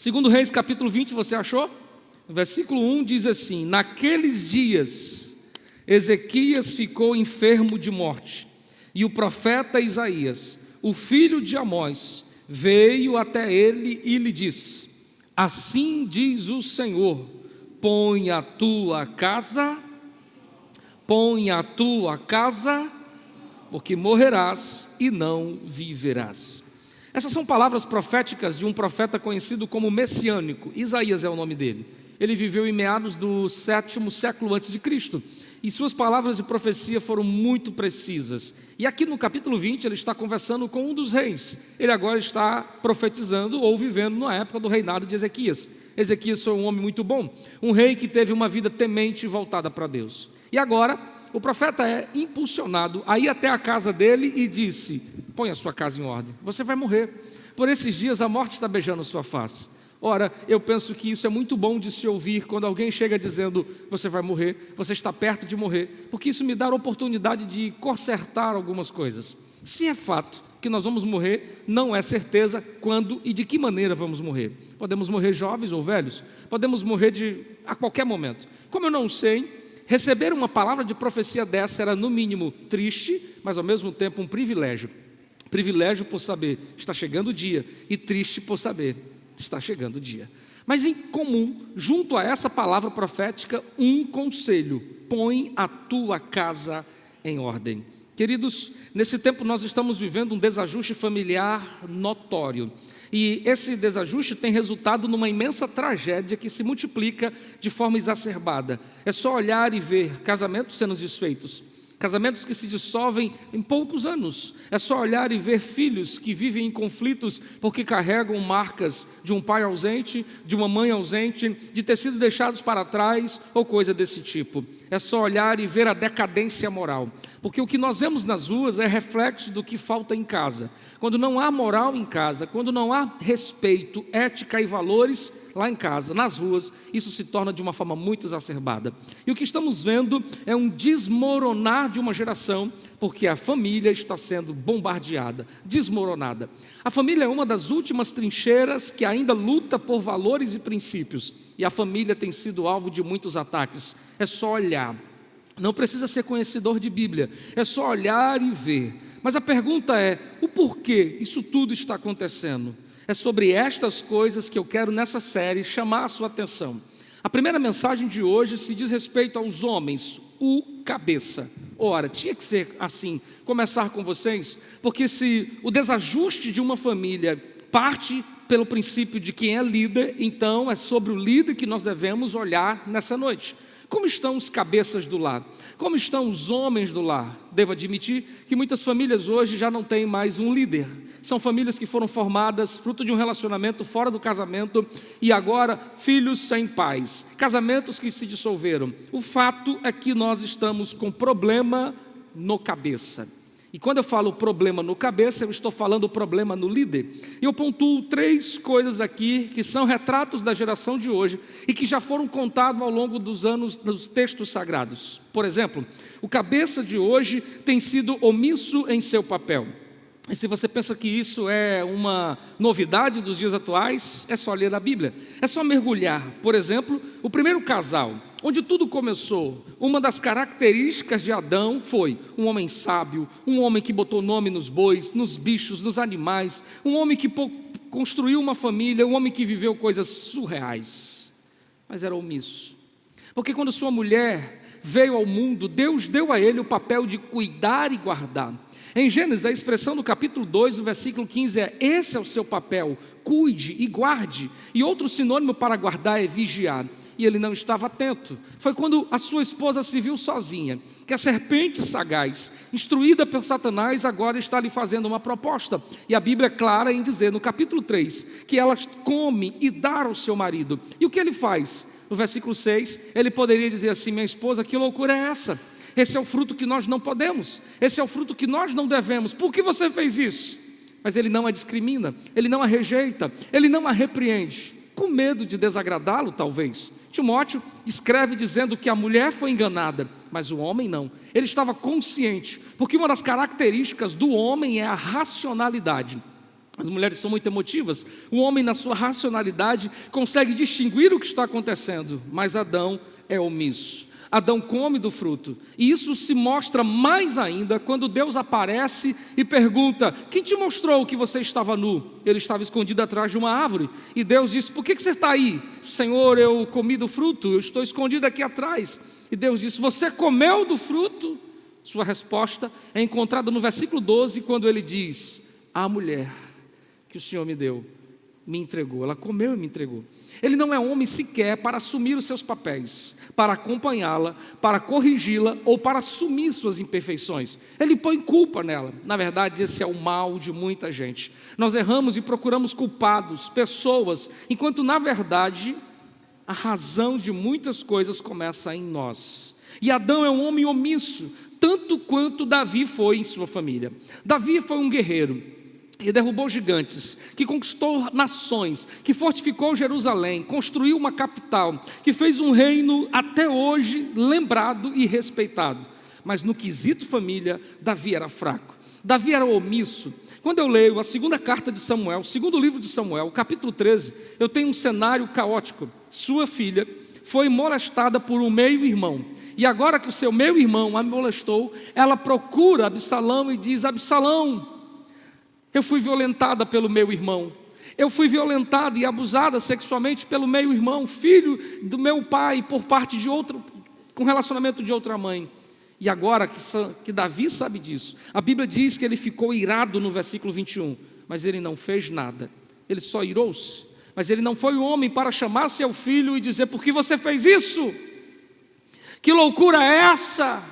Segundo Reis capítulo 20, você achou? No versículo 1 diz assim: naqueles dias Ezequias ficou enfermo de morte, e o profeta Isaías, o filho de Amós, veio até ele e lhe disse: assim diz o Senhor, põe a tua casa, porque morrerás e não viverás. Essas são palavras proféticas de um profeta conhecido como messiânico. Isaías é o nome dele. Ele viveu em meados do 7º século antes de Cristo, e suas palavras de profecia foram muito precisas. E aqui no capítulo 20 ele está conversando com um dos reis. Ele agora está profetizando ou vivendo na época do reinado de Ezequias. Ezequias foi um homem muito bom, um rei que teve uma vida temente e voltada para Deus. E agora o profeta é impulsionado a ir até a casa dele e disse: põe a sua casa em ordem, você vai morrer. Por esses dias a morte está beijando sua face. Ora, eu penso que isso é muito bom de se ouvir quando alguém chega dizendo: você vai morrer, você está perto de morrer, porque isso me dá a oportunidade de consertar algumas coisas. Se é fato que nós vamos morrer, não é certeza quando e de que maneira vamos morrer. Podemos morrer jovens ou velhos, podemos morrer a qualquer momento. Como eu não sei, receber uma palavra de profecia dessa era no mínimo triste, mas ao mesmo tempo um privilégio. Privilégio por saber, está chegando o dia, e triste por saber, está chegando o dia. Mas em comum, junto a essa palavra profética, um conselho: põe a tua casa em ordem. Queridos, nesse tempo nós estamos vivendo um desajuste familiar notório. E esse desajuste tem resultado numa imensa tragédia que se multiplica de forma exacerbada. É só olhar e ver casamentos sendo desfeitos, casamentos que se dissolvem em poucos anos. É só olhar e ver filhos que vivem em conflitos porque carregam marcas de um pai ausente, de uma mãe ausente, de ter sido deixados para trás ou coisa desse tipo. É só olhar e ver a decadência moral, porque o que nós vemos nas ruas é reflexo do que falta em casa. Quando não há moral em casa, quando não há respeito, ética e valores lá em casa, nas ruas, isso se torna de uma forma muito exacerbada. E o que estamos vendo é um desmoronar de uma geração, porque a família está sendo bombardeada, desmoronada. A família é uma das últimas trincheiras que ainda luta por valores e princípios, e a família tem sido alvo de muitos ataques. É só olhar. Não precisa ser conhecedor de Bíblia, é só olhar e ver. Mas a pergunta é: o porquê isso tudo está acontecendo? É sobre estas coisas que eu quero nessa série chamar a sua atenção. A primeira mensagem de hoje se diz respeito aos homens, o cabeça. Ora, tinha que ser assim, começar com vocês, porque se o desajuste de uma família parte pelo princípio de quem é líder, então é sobre o líder que nós devemos olhar nessa noite. Como estão os cabeças do lar? Como estão os homens do lar? Devo admitir que muitas famílias hoje já não têm mais um líder. São famílias que foram formadas fruto de um relacionamento fora do casamento e agora filhos sem pais, casamentos que se dissolveram. O fato é que nós estamos com problema no cabeça. E quando eu falo problema no cabeça, eu estou falando problema no líder. E eu pontuo 3 coisas aqui que são retratos da geração de hoje e que já foram contados ao longo dos anos nos textos sagrados. Por exemplo, o cabeça de hoje tem sido omisso em seu papel. E se você pensa que isso é uma novidade dos dias atuais, é só ler a Bíblia, é só mergulhar. Por exemplo, o primeiro casal, onde tudo começou, uma das características de Adão foi um homem sábio, um homem que botou nome nos bois, nos bichos, nos animais, um homem que construiu uma família, um homem que viveu coisas surreais, mas era omisso. Porque quando sua mulher veio ao mundo, Deus deu a ele o papel de cuidar e guardar. Em Gênesis, a expressão do capítulo 2, o versículo 15 é: esse é o seu papel, cuide e guarde. E outro sinônimo para guardar é vigiar. E ele não estava atento. Foi quando a sua esposa se viu sozinha, que a serpente sagaz, instruída por Satanás, agora está lhe fazendo uma proposta. E a Bíblia é clara em dizer, no capítulo 3, que ela come e dá ao seu marido. E o que ele faz? No versículo 6, ele poderia dizer assim: minha esposa, que loucura é essa? Esse é o fruto que nós não podemos, esse é o fruto que nós não devemos. Por que você fez isso? Mas ele não a discrimina, ele não a rejeita, ele não a repreende, com medo de desagradá-lo talvez. Timóteo escreve dizendo que a mulher foi enganada, mas o homem não. Ele estava consciente, porque uma das características do homem é a racionalidade. As mulheres são muito emotivas. O homem, na sua racionalidade, consegue distinguir o que está acontecendo, mas Adão é omisso. Adão come do fruto, e isso se mostra mais ainda quando Deus aparece e pergunta: quem te mostrou que você estava nu? Ele estava escondido atrás de uma árvore, e Deus disse: por que você está aí? Senhor, eu comi do fruto, eu estou escondido aqui atrás. E Deus disse: você comeu do fruto? Sua resposta é encontrada no versículo 12, quando ele diz: a mulher que o Senhor me deu, me entregou, ela comeu e me entregou. Ele não é homem sequer para assumir os seus papéis, para acompanhá-la, para corrigi-la ou para assumir suas imperfeições. Ele põe culpa nela. Na verdade, esse é o mal de muita gente. Nós erramos e procuramos culpados, pessoas, enquanto na verdade a razão de muitas coisas começa em nós. E Adão é um homem omisso, tanto quanto Davi foi em sua família. Davi foi um guerreiro, e derrubou gigantes, que conquistou nações, que fortificou Jerusalém, construiu uma capital, que fez um reino até hoje lembrado e respeitado. Mas no quesito família, Davi era fraco, Davi era omisso. Quando eu leio a segunda carta de Samuel, o segundo livro de Samuel, capítulo 13, eu tenho um cenário caótico. Sua filha foi molestada por um meio-irmão, e agora que o seu meio-irmão a molestou, ela procura Absalão e diz: Absalão, eu fui violentada pelo meu irmão, eu fui violentada e abusada sexualmente pelo meu irmão, filho do meu pai, por parte de outro, com relacionamento de outra mãe. E agora que Davi sabe disso, a Bíblia diz que ele ficou irado no versículo 21, mas ele não fez nada, ele só irou-se. Mas ele não foi o homem para chamar seu filho e dizer: por que você fez isso? Que loucura é essa?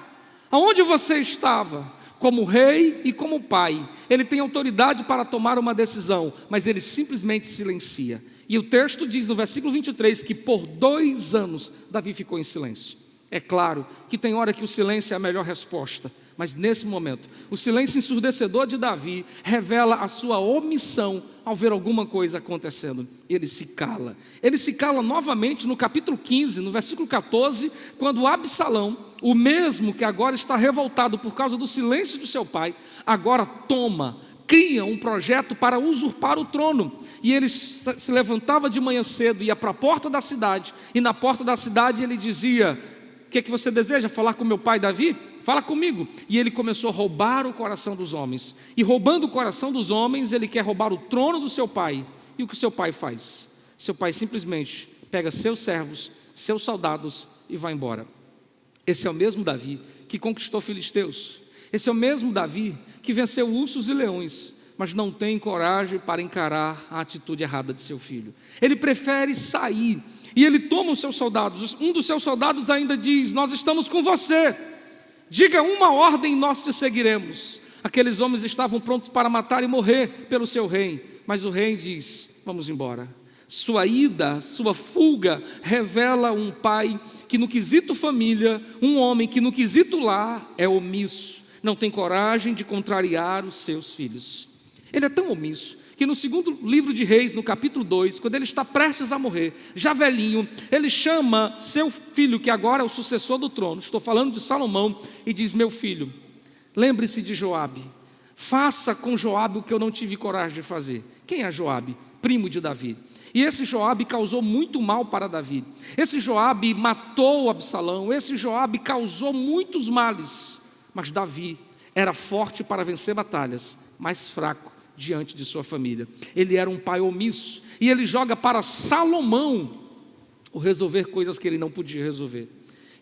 Aonde você estava? Como rei e como pai, ele tem autoridade para tomar uma decisão, mas ele simplesmente silencia. E o texto diz no versículo 23 que por 2 anos Davi ficou em silêncio. É claro que tem hora que o silêncio é a melhor resposta, mas nesse momento, o silêncio ensurdecedor de Davi revela a sua omissão ao ver alguma coisa acontecendo. Ele se cala. Ele se cala novamente no capítulo 15, no versículo 14, quando Absalão, o mesmo que agora está revoltado por causa do silêncio de seu pai, agora cria um projeto para usurpar o trono. E ele se levantava de manhã cedo, ia para a porta da cidade, e na porta da cidade ele dizia: o que é que você deseja? Falar com meu pai Davi? Fala comigo. E ele começou a roubar o coração dos homens. E roubando o coração dos homens, ele quer roubar o trono do seu pai. E o que seu pai faz? Seu pai simplesmente pega seus servos, seus soldados e vai embora. Esse é o mesmo Davi que conquistou filisteus. Esse é o mesmo Davi que venceu ursos e leões, mas não tem coragem para encarar a atitude errada de seu filho. Ele prefere sair. E ele toma os seus soldados. Um dos seus soldados ainda diz: nós estamos com você, diga uma ordem e nós te seguiremos. Aqueles homens estavam prontos para matar e morrer pelo seu rei, mas o rei diz: vamos embora. Sua ida, sua fuga revela um pai que no quesito família, um homem que no quesito lar é omisso, não tem coragem de contrariar os seus filhos. Ele é tão omisso que no segundo livro de Reis, no capítulo 2, quando ele está prestes a morrer, já velhinho, ele chama seu filho, que agora é o sucessor do trono, estou falando de Salomão, e diz: meu filho, lembre-se de Joabe, faça com Joabe o que eu não tive coragem de fazer. Quem é Joabe? Primo de Davi. E esse Joabe causou muito mal para Davi. Esse Joabe matou Absalão, esse Joabe causou muitos males, mas Davi era forte para vencer batalhas, mas fraco diante de sua família. Ele era um pai omisso, e ele joga para Salomão o resolver coisas que ele não podia resolver.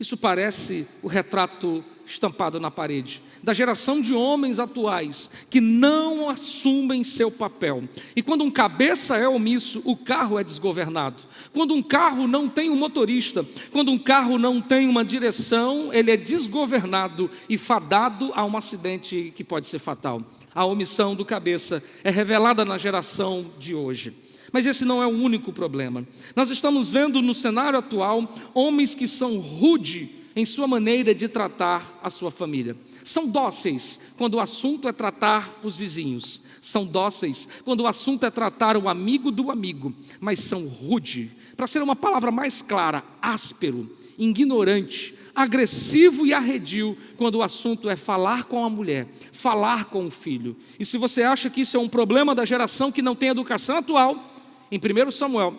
Isso parece o retrato estampado na parede da geração de homens atuais que não assumem seu papel. E quando um cabeça é omisso, o carro é desgovernado. Quando um carro não tem um motorista, quando um carro não tem uma direção, ele é desgovernado e fadado a um acidente que pode ser fatal. A omissão do cabeça é revelada na geração de hoje. Mas esse não é o único problema. Nós estamos vendo no cenário atual homens que são rudes em sua maneira de tratar a sua família. São dóceis quando o assunto é tratar os vizinhos. São dóceis quando o assunto é tratar o amigo do amigo. Mas são rudes, para ser uma palavra mais clara, áspero, ignorante, agressivo e arredio quando o assunto é falar com a mulher, falar com o filho. E se você acha que isso é um problema da geração que não tem educação atual, em 1 Samuel,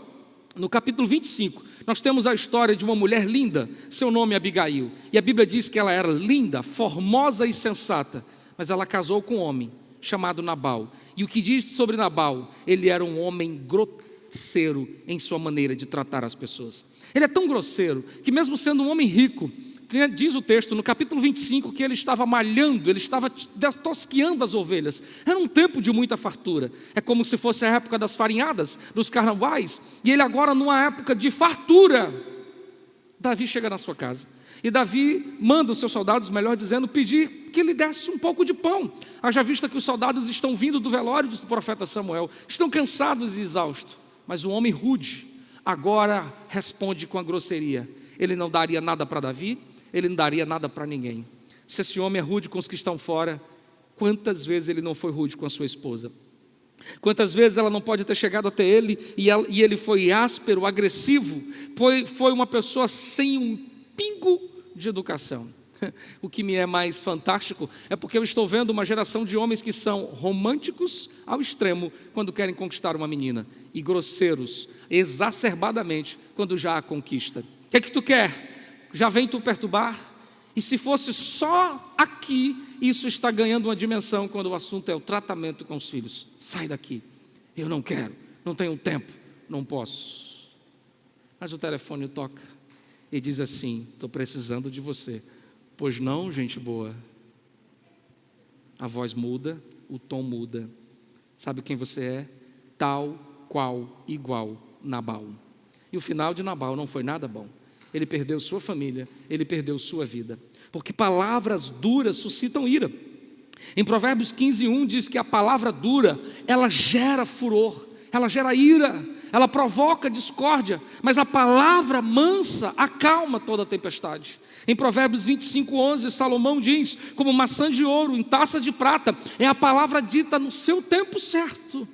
no capítulo 25, nós temos a história de uma mulher linda, seu nome é Abigail, e a Bíblia diz que ela era linda, formosa e sensata, mas ela casou com um homem chamado Nabal. E o que diz sobre Nabal? Ele era um homem grosseiro em sua maneira de tratar as pessoas. Ele é tão grosseiro que, mesmo sendo um homem rico, diz o texto no capítulo 25 que ele estava malhando, ele estava tosqueando as ovelhas. Era um tempo de muita fartura. É como se fosse a época das farinhadas, dos carnavais, e ele agora numa época de fartura. Davi chega na sua casa e Davi manda os seus soldados, melhor dizendo, pedir que ele desse um pouco de pão. Haja vista que os soldados estão vindo do velório do profeta Samuel, estão cansados e exaustos, mas o homem rude agora responde com a grosseria. Ele não daria nada para Davi, ele não daria nada para ninguém. Se esse homem é rude com os que estão fora, quantas vezes ele não foi rude com a sua esposa? Quantas vezes ela não pode ter chegado até ele e ele foi áspero, agressivo, foi uma pessoa sem um pingo de educação. O que me é mais fantástico é porque eu estou vendo uma geração de homens que são românticos ao extremo quando querem conquistar uma menina e grosseiros exacerbadamente quando já a conquista. O que é que tu quer? Já vem tu perturbar? E se fosse só aqui, isso está ganhando uma dimensão quando o assunto é o tratamento com os filhos. Sai daqui, eu não quero, não tenho tempo, não posso. Mas o telefone toca e diz assim: estou precisando de você. Pois não, gente boa. A voz muda, o tom muda. Sabe quem você é? Tal, qual, igual Nabal. E o final de Nabal não foi nada bom. Ele perdeu sua família, ele perdeu sua vida. Porque palavras duras suscitam ira. Em Provérbios 15:1 diz que a palavra dura, ela gera furor, ela gera ira, ela provoca discórdia, mas a palavra mansa acalma toda a tempestade. Em Provérbios 25:11, Salomão diz: como maçã de ouro em taça de prata, é a palavra dita no seu tempo certo.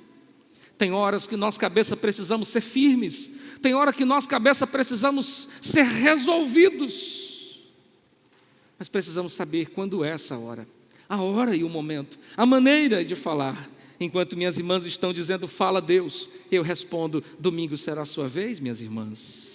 Tem horas que nós cabeça precisamos ser firmes, tem hora que nós cabeça precisamos ser resolvidos, mas precisamos saber quando é essa hora, a hora e o momento, a maneira de falar. Enquanto minhas irmãs estão dizendo fala Deus, eu respondo: domingo será a sua vez, minhas irmãs.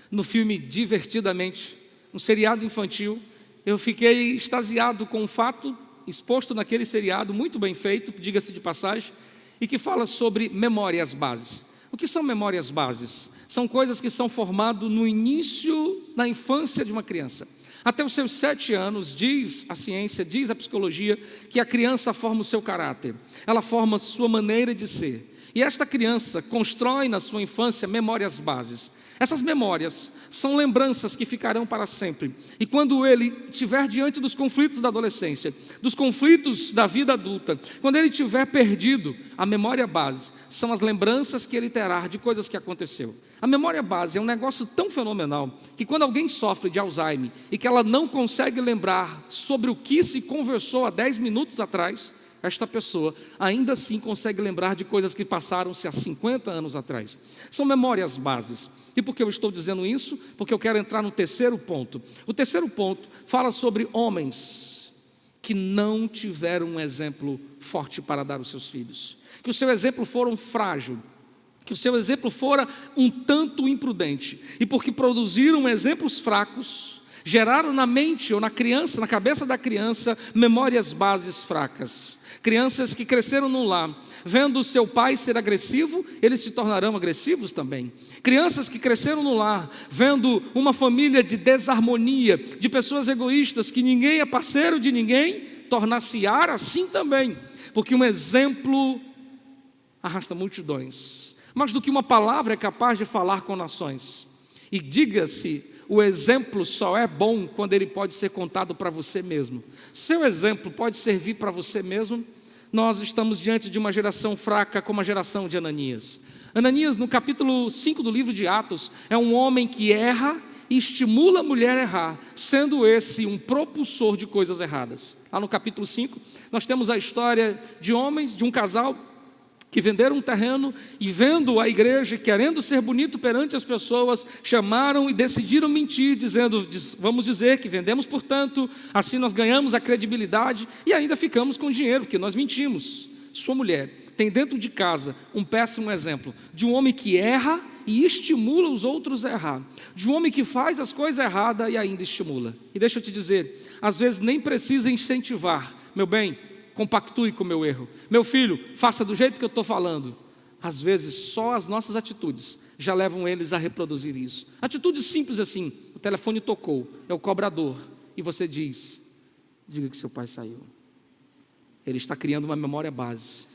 No filme Divertidamente, um seriado infantil, eu fiquei extasiado com um fato exposto naquele seriado, muito bem feito, diga-se de passagem, e que fala sobre memórias bases. O que são memórias bases? São coisas que são formadas no início, na infância de uma criança. Até os seus 7 anos, diz a ciência, diz a psicologia, que a criança forma o seu caráter, ela forma a sua maneira de ser. E esta criança constrói na sua infância memórias bases. Essas memórias são lembranças que ficarão para sempre. E quando ele estiver diante dos conflitos da adolescência, dos conflitos da vida adulta, quando ele estiver perdido, a memória base são as lembranças que ele terá de coisas que aconteceu. A memória base é um negócio tão fenomenal que quando alguém sofre de Alzheimer e que ela não consegue lembrar sobre o que se conversou há 10 minutos atrás, esta pessoa ainda assim consegue lembrar de coisas que passaram-se há 50 anos atrás. São memórias bases. E por que eu estou dizendo isso? Porque eu quero entrar no terceiro ponto. O terceiro ponto fala sobre homens que não tiveram um exemplo forte para dar aos seus filhos. Que o seu exemplo fora frágil, que o seu exemplo fora um tanto imprudente. E porque produziram exemplos fracos, geraram na mente ou na criança, na cabeça da criança, memórias bases fracas. Crianças que cresceram num lar, vendo o seu pai ser agressivo, eles se tornarão agressivos também. Crianças que cresceram no lar, vendo uma família de desarmonia, de pessoas egoístas, que ninguém é parceiro de ninguém, tornar-se-á assim também. Porque um exemplo arrasta multidões. Mais do que uma palavra é capaz de falar com nações. E diga-se, o exemplo só é bom quando ele pode ser contado para você mesmo. Seu exemplo pode servir para você mesmo. Nós estamos diante de uma geração fraca como a geração de Ananias. Ananias, no capítulo 5 do livro de Atos, é um homem que erra e estimula a mulher a errar, sendo esse um propulsor de coisas erradas. Lá no capítulo 5, nós temos a história de homens, de um casal, que venderam um terreno e, vendo a igreja, querendo ser bonito perante as pessoas, chamaram e decidiram mentir, dizendo: vamos dizer que vendemos por tanto, assim nós ganhamos a credibilidade e ainda ficamos com dinheiro, porque nós mentimos. Sua mulher tem dentro de casa um péssimo exemplo de um homem que erra e estimula os outros a errar, de um homem que faz as coisas erradas e ainda estimula. E deixa eu te dizer, às vezes nem precisa incentivar, meu bem, compactue com o meu erro. Meu filho, faça do jeito que eu estou falando. Às vezes só as nossas atitudes já levam eles a reproduzir isso. Atitudes simples assim: o telefone tocou, é o cobrador, e você diz: diga que seu pai saiu. Ele está criando uma memória base,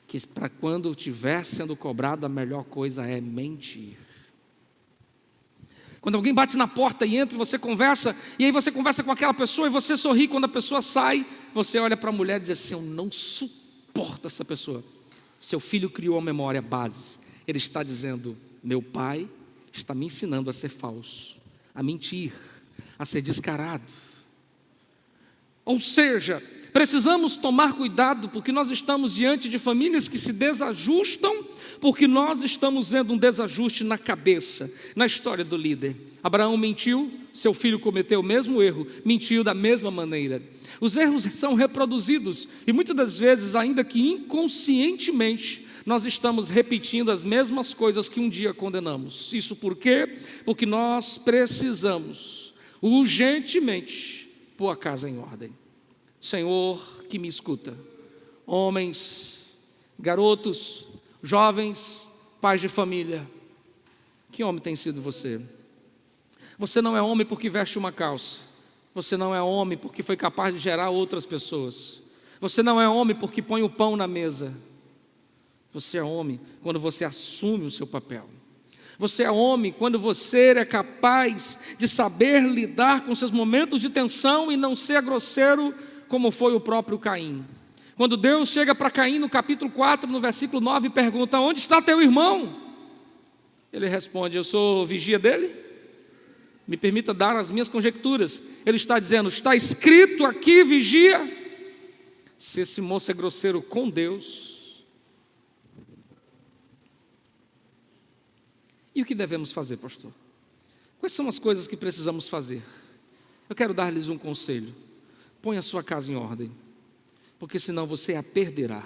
que para quando estiver sendo cobrado, a melhor coisa é mentir. Quando alguém bate na porta e entra, você conversa, e aí você conversa com aquela pessoa e você sorri. Quando a pessoa sai, você olha para a mulher e diz assim: eu não suporto essa pessoa. Seu filho criou a memória base. Ele está dizendo: meu pai está me ensinando a ser falso, a mentir, a ser descarado. Ou seja, precisamos tomar cuidado, porque nós estamos diante de famílias que se desajustam, porque nós estamos vendo um desajuste na cabeça, na história do líder. Abraão mentiu, seu filho cometeu o mesmo erro, mentiu da mesma maneira. Os erros são reproduzidos e muitas das vezes, ainda que inconscientemente, nós estamos repetindo as mesmas coisas que um dia condenamos. Isso por quê? Porque nós precisamos urgentemente pôr a casa em ordem. Senhor que me escuta, homens, garotos, jovens, pais de família, que homem tem sido você? Você não é homem porque veste uma calça. Você não é homem porque foi capaz de gerar outras pessoas. Você não é homem porque põe o pão na mesa. Você é homem quando você assume o seu papel. Você é homem quando você é capaz de saber lidar com seus momentos de tensão e não ser grosseiro como foi o próprio Caim. Quando Deus chega para Caim no capítulo 4, no versículo 9, e pergunta: onde está teu irmão? Ele responde: eu sou vigia dele? Me permita dar as minhas conjecturas. Ele está dizendo: está escrito aqui vigia. Se esse moço é grosseiro com Deus, e o que devemos fazer, pastor? Quais são as coisas que precisamos fazer? Eu quero dar-lhes um conselho: põe a sua casa em ordem, porque senão você a perderá.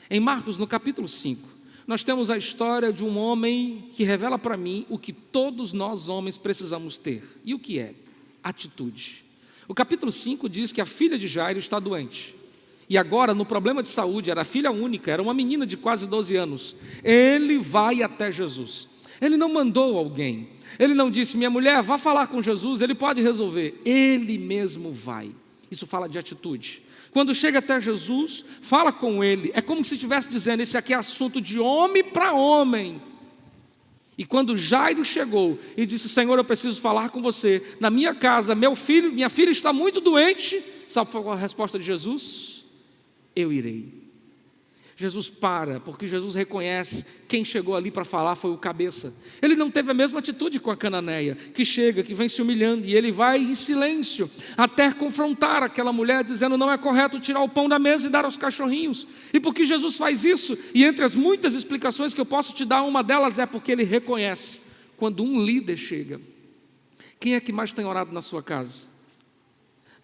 Em Marcos, no capítulo 5, nós temos a história de um homem que revela para mim o que todos nós homens precisamos ter. E o que é? Atitude. O capítulo 5 diz que a filha de Jairo está doente. E agora, no problema de saúde, era filha única, era uma menina de quase 12 anos. Ele vai até Jesus. Ele não mandou alguém. Ele não disse: minha mulher, vá falar com Jesus, ele pode resolver. Ele mesmo vai. Isso fala de atitude. Quando chega até Jesus, fala com ele. É como se estivesse dizendo: esse aqui é assunto de homem para homem. E quando Jairo chegou e disse: Senhor, eu preciso falar com você. Na minha casa, minha filha está muito doente. Sabe qual a resposta de Jesus? Eu irei. Jesus para, porque Jesus reconhece quem chegou ali para falar foi o cabeça. Ele não teve a mesma atitude com a cananeia, que chega, que vem se humilhando, e ele vai em silêncio, até confrontar aquela mulher, dizendo: não é correto tirar o pão da mesa e dar aos cachorrinhos. E por que Jesus faz isso? E entre as muitas explicações que eu posso te dar, uma delas é porque ele reconhece, quando um líder chega. Quem é que mais tem orado na sua casa?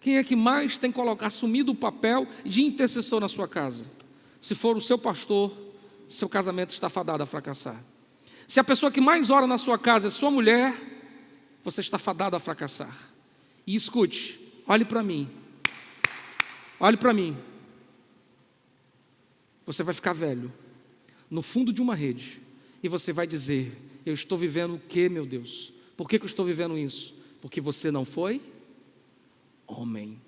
Quem é que mais tem assumido o papel de intercessor na sua casa? Se for o seu pastor, seu casamento está fadado a fracassar. Se a pessoa que mais ora na sua casa é sua mulher, você está fadado a fracassar. E escute, olhe para mim. Olhe para mim. Você vai ficar velho, no fundo de uma rede, e você vai dizer: eu estou vivendo o quê, meu Deus? Por que eu estou vivendo isso? Porque você não foi homem.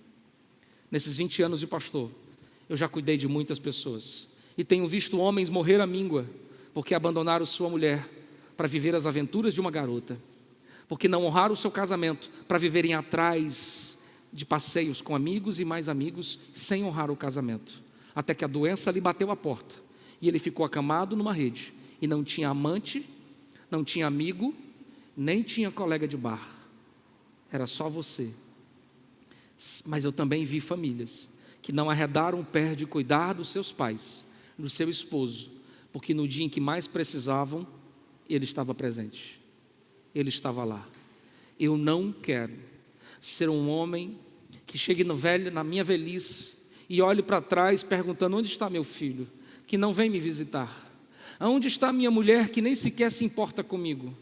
Nesses 20 anos de pastor, eu já cuidei de muitas pessoas e tenho visto homens morrer à míngua porque abandonaram sua mulher para viver as aventuras de uma garota, porque não honraram o seu casamento para viverem atrás de passeios com amigos e mais amigos, sem honrar o casamento, até que a doença lhe bateu à porta e ele ficou acamado numa rede e não tinha amante, não tinha amigo, nem tinha colega de bar, era só você. Mas eu também vi famílias que não arredaram o pé de cuidar dos seus pais, do seu esposo, porque no dia em que mais precisavam, ele estava presente, ele estava lá. Eu não quero ser um homem que chegue na minha velhice e olhe para trás perguntando: onde está meu filho, que não vem me visitar? Aonde está minha mulher, que nem sequer se importa comigo?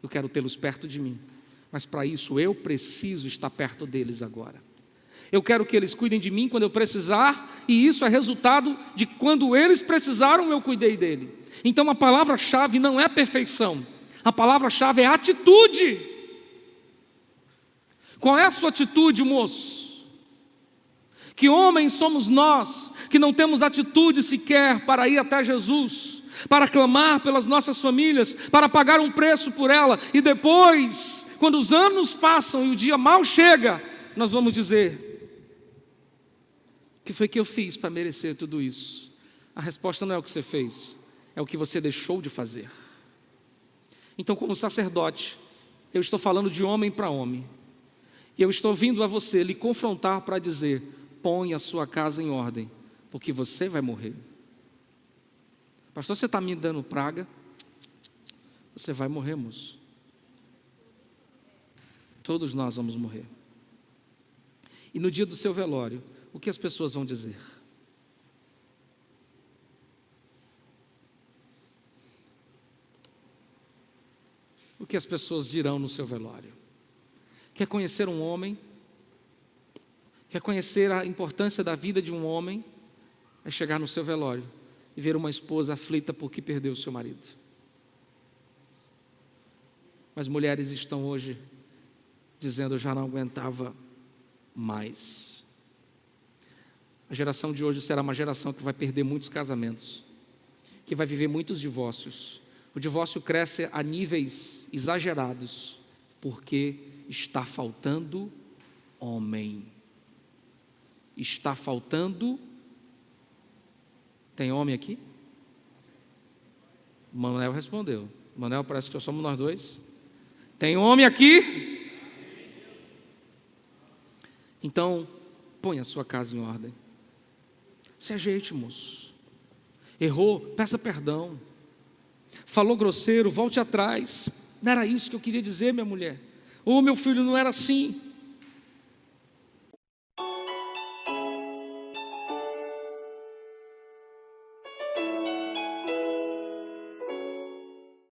Eu quero tê-los perto de mim, mas para isso eu preciso estar perto deles agora. Eu quero que eles cuidem de mim quando eu precisar, e isso é resultado de quando eles precisaram, eu cuidei dele. Então a palavra-chave não é perfeição, a palavra-chave é atitude. Qual é a sua atitude, moço? Que homens somos nós, que não temos atitude sequer para ir até Jesus, para clamar pelas nossas famílias, para pagar um preço por ela, e depois, quando os anos passam e o dia mal chega, nós vamos dizer: o que foi que eu fiz para merecer tudo isso? A resposta não é o que você fez, é o que você deixou de fazer. Então, como sacerdote, eu estou falando de homem para homem, e eu estou vindo a você lhe confrontar para dizer: põe a sua casa em ordem, porque você vai morrer. Pastor, você está me dando praga? Você vai morrer, moço. Todos nós vamos morrer. E no dia do seu velório, o que as pessoas vão dizer? O que as pessoas dirão no seu velório? Quer conhecer um homem? Quer conhecer a importância da vida de um homem? É chegar no seu velório e ver uma esposa aflita porque perdeu o seu marido. Mas mulheres estão hoje dizendo: eu já não aguentava mais. A geração de hoje será uma geração que vai perder muitos casamentos, que vai viver muitos divórcios. O divórcio cresce a níveis exagerados, porque está faltando homem. Está faltando. Tem homem aqui? Manuel respondeu. Manuel, parece que só somos nós dois. Tem homem aqui? Então, põe a sua casa em ordem. Se ajeite, moço. Errou, peça perdão. Falou grosseiro, volte atrás. Não era isso que eu queria dizer, minha mulher. Meu filho, não era assim.